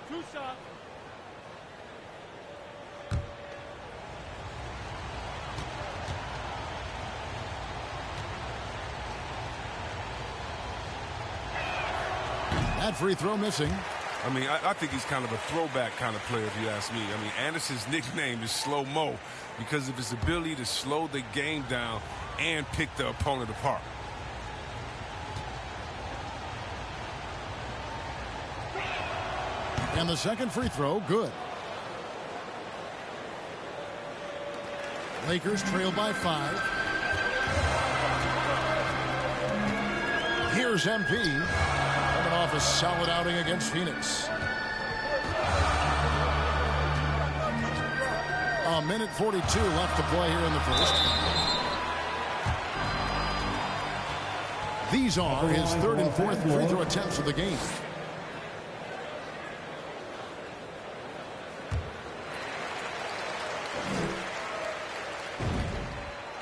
Two shots. That free throw missing. I mean, I think he's kind of a throwback kind of player, if you ask me. I mean, Anderson's nickname is Slow-Mo because of his ability to slow the game down and pick the opponent apart. And the second free throw, good. Lakers trail by 5. Here's MP. Coming off a solid outing against Phoenix. A minute 42 left to play here in the first. These are his third and fourth free throw attempts of the game.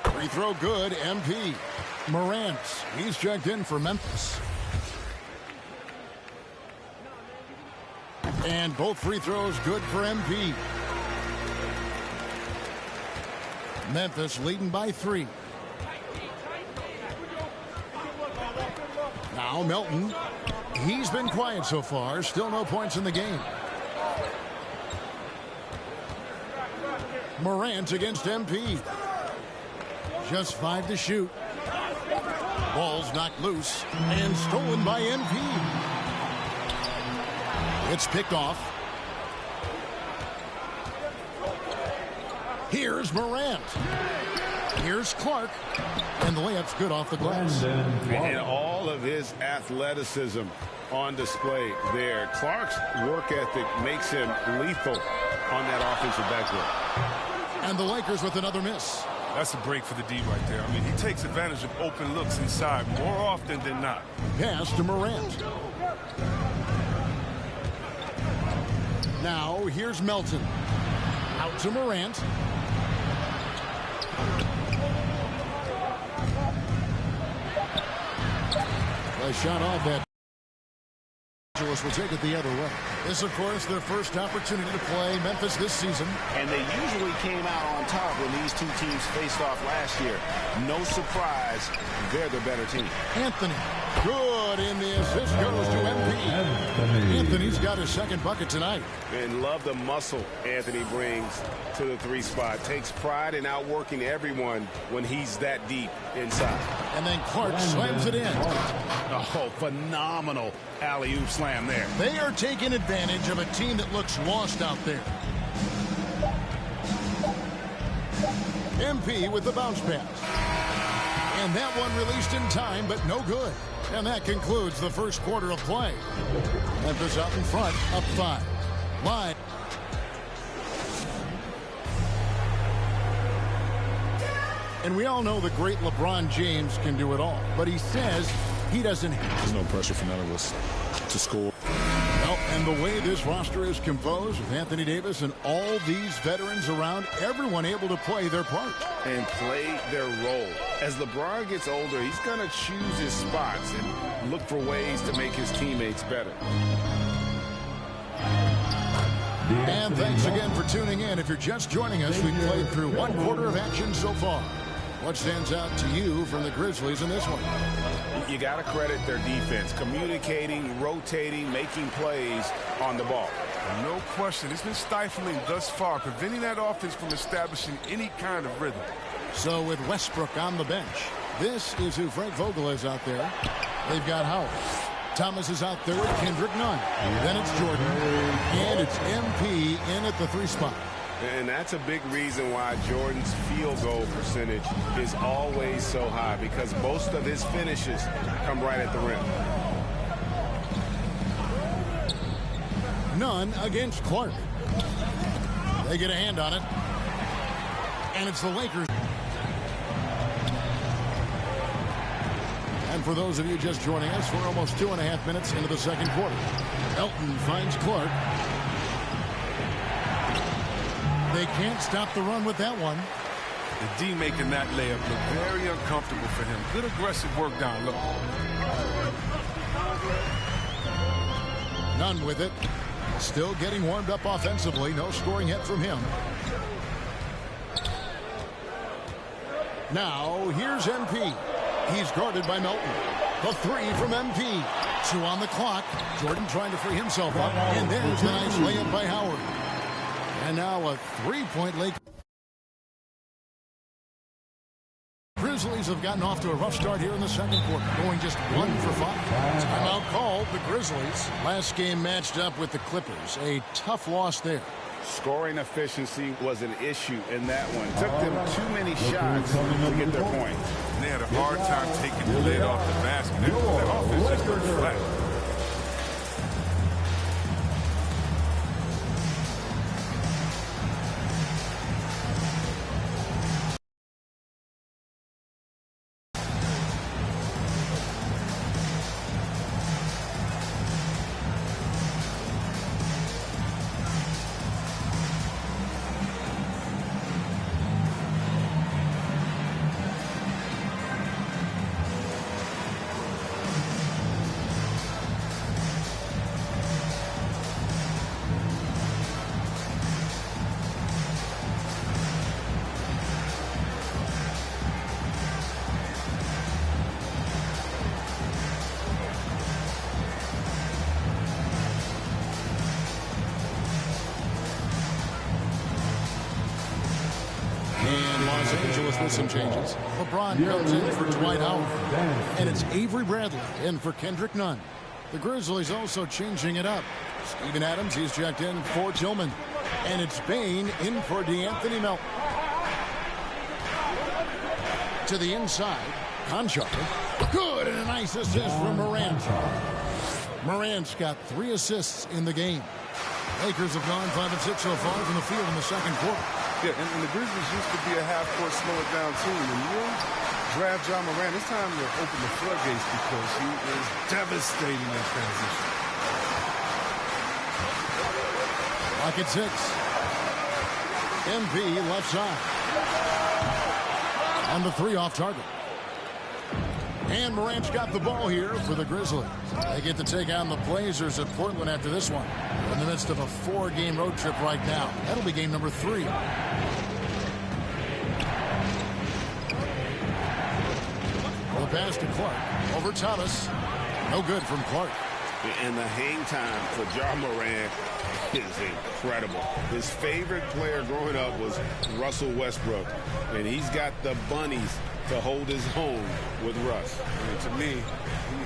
Free throw good, MP. Morant, he's checked in for Memphis. And both free throws good for MP. Memphis leading by 3. Now Melton. He's been quiet so far. Still no points in the game. Morant against MP. Just 5 to shoot. Ball's knocked loose and stolen by MP. It's picked off. Here's Morant. Here's Clark. And the layup's good off the glass. And all of his athleticism on display there. Clark's work ethic makes him lethal on that offensive backboard. And the Lakers with another miss. That's a break for the D right there. I mean, he takes advantage of open looks inside more often than not. Pass to Morant. Now here's Melton. Out to Morant. A shot off that. Will take it the other way. This, of course, their first opportunity to play Memphis this season. And they usually came out on top when these two teams faced off last year. No surprise, they're the better team. Anthony, good, and the assist goes to MP. Anthony's got his second bucket tonight. And love the muscle Anthony brings to the 3 spot. Takes pride in outworking everyone when he's that deep inside. And then Clark slams it in. Oh, phenomenal alley-oop slam there. They are taking advantage of a team that looks lost out there. MP with the bounce pass. And that one released in time, but no good. And that concludes the first quarter of play. Memphis out in front, up 5. Line. And we all know the great LeBron James can do it all. But he says he doesn't have. There's no pressure for none of us to score. Well, and the way this roster is composed with Anthony Davis and all these veterans around, everyone able to play their part. And play their role. As LeBron gets older, he's going to choose his spots and look for ways to make his teammates better. And thanks again for tuning in. If you're just joining us, we've played through 1 quarter of action so far. What stands out to you from the Grizzlies in this one? You got to credit their defense. Communicating, rotating, making plays on the ball. No question. It's been stifling thus far, preventing that offense from establishing any kind of rhythm. So with Westbrook on the bench, this is who Frank Vogel is out there. They've got Howard. Thomas is out there with Kendrick Nunn. Then it's Jordan. And it's MP in at the 3 spot. And that's a big reason why Jordan's field goal percentage is always so high, because most of his finishes come right at the rim. Nunn against Clark. They get a hand on it. And it's the Lakers. And for those of you just joining us, we're almost 2.5 minutes into the second quarter. Elton finds Clark. They can't stop the run with that one. The D making that layup look very uncomfortable for him. Good aggressive work down low. Nunn with it. Still getting warmed up offensively. No scoring hit from him. Now, here's MP. He's guarded by Melton. The three from MP. 2 on the clock. Jordan trying to free himself up. And there's the nice layup by Howard. And now a three-point Lake. Grizzlies have gotten off to a rough start here in the second quarter, going just 1 for 5. Timeout called, the Grizzlies. Last game matched up with the Clippers. A tough loss there. Scoring efficiency was an issue in that one. Took them too many shots to get their point. And they had a hard time taking the lid off the basket. Their offense just looked flat. Los Angeles with some changes. LeBron comes in for Dwight Howard. And it's Avery Bradley in for Kendrick Nunn. The Grizzlies also changing it up. Steven Adams, he's checked in for Tillman. And it's Bain in for DeAnthony Melton. To the inside, Conchar. Good, and a nice assist from Morant. Morant's got 3 assists in the game. Lakers have gone 5 and 6 so far from the field in the second quarter. Yeah, and the Grizzlies used to be a half-court slow-it-down team. When you draft John Morant, it's time to open the floodgates because he is devastating in transition. Clock at 6. MP left side. And the 3 off target. And Morant's got the ball here for the Grizzlies. They get to take on the Blazers at Portland after this one. In the midst of a 4-game road trip right now. That'll be game number 3. The pass to Clark. Over Thomas. No good from Clark. And the hang time for John Morant is incredible. His favorite player growing up was Russell Westbrook. And he's got the bunnies to hold his own with Russ. And to me,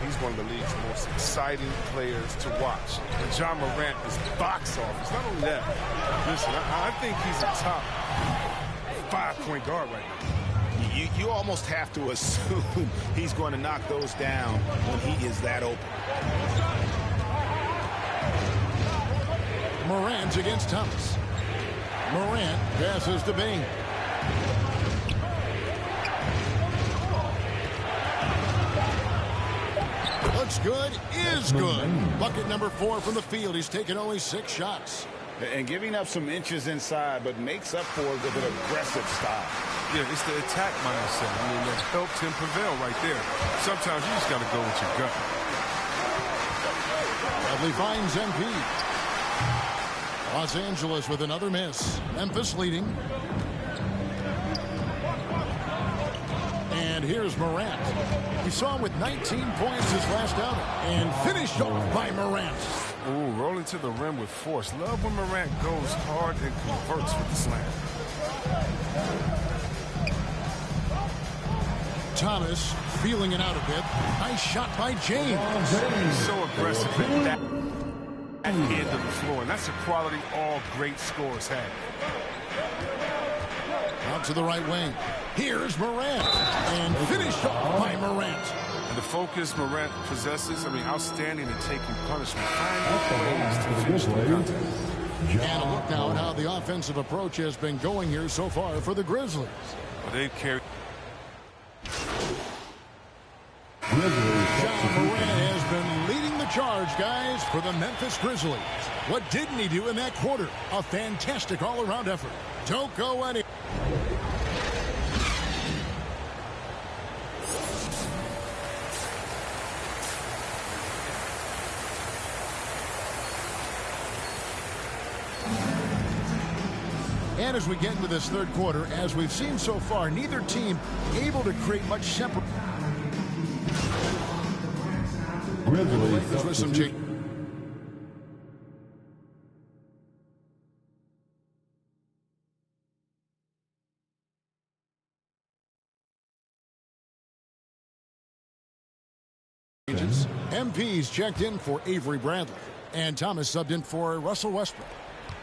he's one of the league's most exciting players to watch. And John Morant is box office. Not only that, listen, I think he's a top 5-point guard right now. You almost have to assume he's going to knock those down when he is that open. Morant against Thomas. Morant passes to Bain. Looks good, is good. Bucket number 4 from the field. He's taken only 6 shots. And giving up some inches inside, but makes up for it with an aggressive style. Yeah, it's the attack mindset. I mean, that helped him prevail right there. Sometimes you just got to go with your gut. Bradley finds MP. Los Angeles with another miss. Memphis leading. And here's Morant. We saw him with 19 points his last outing. And finished off by Morant. Ooh, rolling to the rim with force. Love when Morant goes hard and converts with the slam. Thomas feeling it out a bit. Nice shot by James. So aggressive at that end of the floor. And that's a quality all great scorers have. Out to the right wing. Here's Morant. And finished off by Morant. And the focus Morant possesses, I mean, outstanding at taking punishment. Finding ways to finish the contest. And a look now at how the offensive approach has been going here so far for the Grizzlies. Well, they've carried. John Morant has been leading the charge, guys, for the Memphis Grizzlies. What didn't he do in that quarter? A fantastic all-around effort. Don't go any. And as we get into this third quarter, as we've seen so far, neither team able to create much separate. Grizzlies With some change. MP's checked in for Avery Bradley, and Thomas subbed in for Russell Westbrook.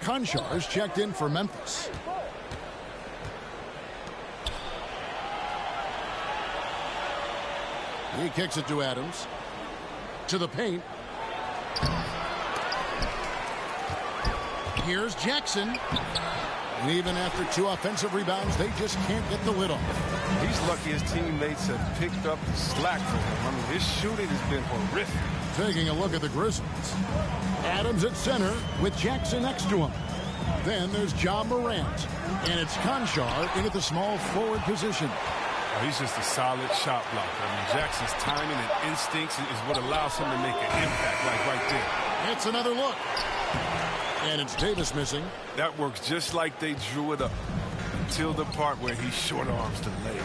Conchars checked in for Memphis. He kicks it to Adams. To the paint. Here's Jackson. And even after 2 offensive rebounds, they just can't get the lid off. He's lucky his teammates have picked up the slack for him. I mean, his shooting has been horrific. Taking a look at the Grizzlies. Adams at center with Jackson next to him. Then there's Ja Morant. And it's Conchar in at the small forward position. Oh, he's just a solid shot blocker. I mean, Jackson's timing and instincts is what allows him to make an impact like right there. It's another look. And it's Davis missing. That works just like they drew it up until the part where he short arms the lay.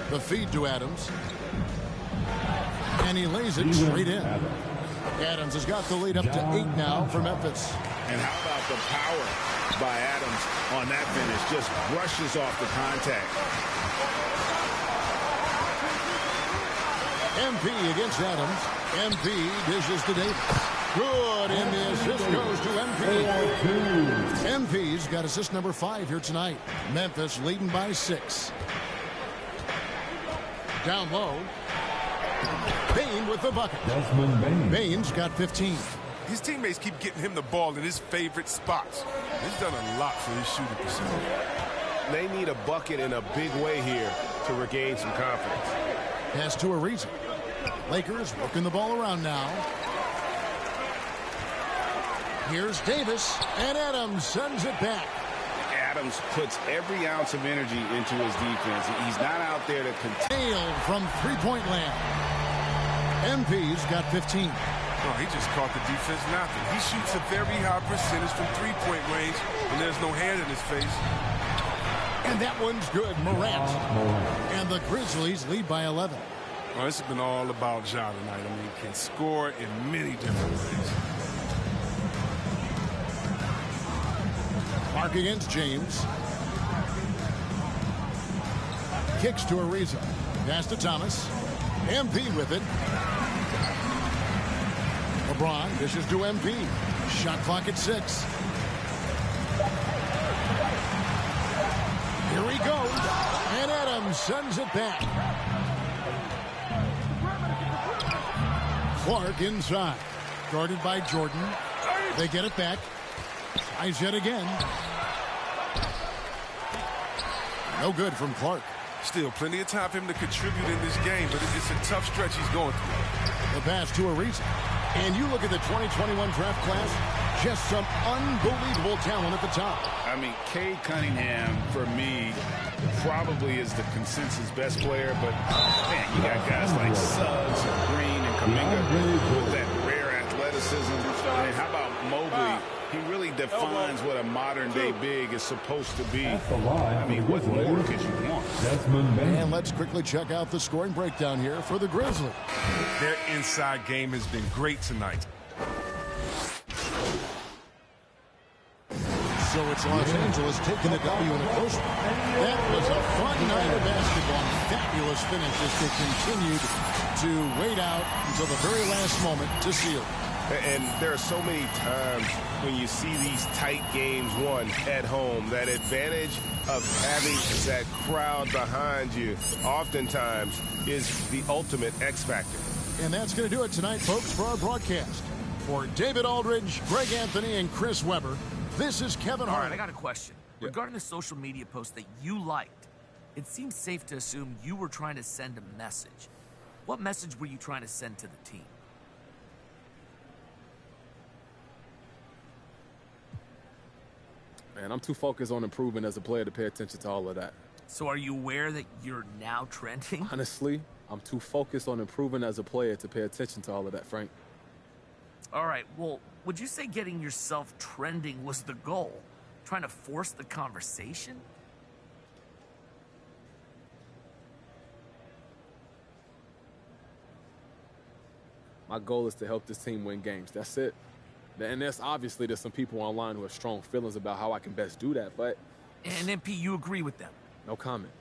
The feed to Adams. And he lays it straight in. Adams has got the lead up to 8 now for Memphis. And how about the power by Adams on that finish? Just brushes off the contact. MP against Adams. MP dishes to Davis. Good, and the assist goes to MP. MP's got assist number 5 here tonight. Memphis leading by 6. Down low. Bain with the bucket. Bain's got 15. His teammates keep getting him the ball in his favorite spots. He's done a lot for his shooting percentage. They need a bucket in a big way here to regain some confidence. Pass to Ariza. Lakers working the ball around now. Here's Davis, and Adams sends it back. Adams puts every ounce of energy into his defense. He's not out there to contain from three-point land. MP's got 15. Oh, he just caught the defense napping. He shoots a very high percentage from three-point range, and there's no hand in his face. And that one's good, Morant. And the Grizzlies lead by 11. Well, this has been all about Ja tonight. I mean, he can score in many different ways. Mark against James. Kicks to Ariza. Pass to Thomas. MP with it. LeBron dishes to MP. Shot clock at 6. Here he goes. And Adams sends it back. Clark inside. Guarded by Jordan. They get it back. Tries yet again. No good from Clark. Still plenty of time for him to contribute in this game, but it's a tough stretch he's going through. The pass to Ariza. And you look at the 2021 draft class, just some unbelievable talent at the top. I mean, Cade Cunningham, for me, probably is the consensus best player, but, man, you got guys like Suggs, Green, and Kuminga with that rare athleticism. And how about Mobley? He really defines what a modern-day big is supposed to be. I mean, what more could you want? And let's quickly check out the scoring breakdown here for the Grizzlies. Their inside game has been great tonight. So it's Los Angeles taking the W in a close one. That was a fun night of basketball. Fabulous finish as they continued to wait out until the very last moment to seal. And there are so many times when you see these tight games won at home, that advantage of having that crowd behind you oftentimes is the ultimate X factor. And that's going to do it tonight, folks, for our broadcast. For David Aldridge, Greg Anthony, and Chris Webber, this is Kevin Hart. All right, I got a question. Regarding the social media post that you liked, it seems safe to assume you were trying to send a message. What message were you trying to send to the team? Man, I'm too focused on improving as a player to pay attention to all of that. So are you aware that you're now trending? Honestly, I'm too focused on improving as a player to pay attention to all of that, Frank. All right, well, would you say getting yourself trending was the goal? Trying to force the conversation? My goal is to help this team win games. That's it. And there's some people online who have strong feelings about how I can best do that, but... And MP, you agree with them? No comment.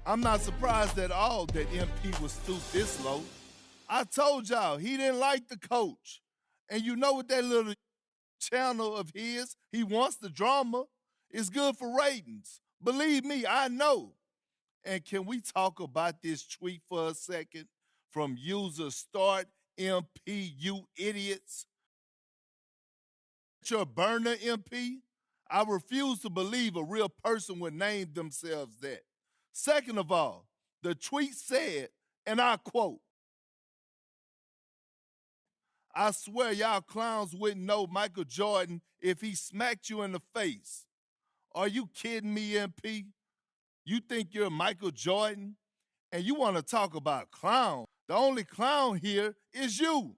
I'm not surprised at all that MP was stooped this low. I told y'all he didn't like the coach. And you know what that little channel of his, he wants the drama. It's good for ratings. Believe me, I know. And can we talk about this tweet for a second from user Start MP, you idiots? Your burner MP? I refuse to believe a real person would name themselves that. Second of all, the tweet said, and I quote, I swear y'all clowns wouldn't know Michael Jordan if he smacked you in the face. Are you kidding me, MP? You think you're Michael Jordan? And you want to talk about clown? The only clown here is you.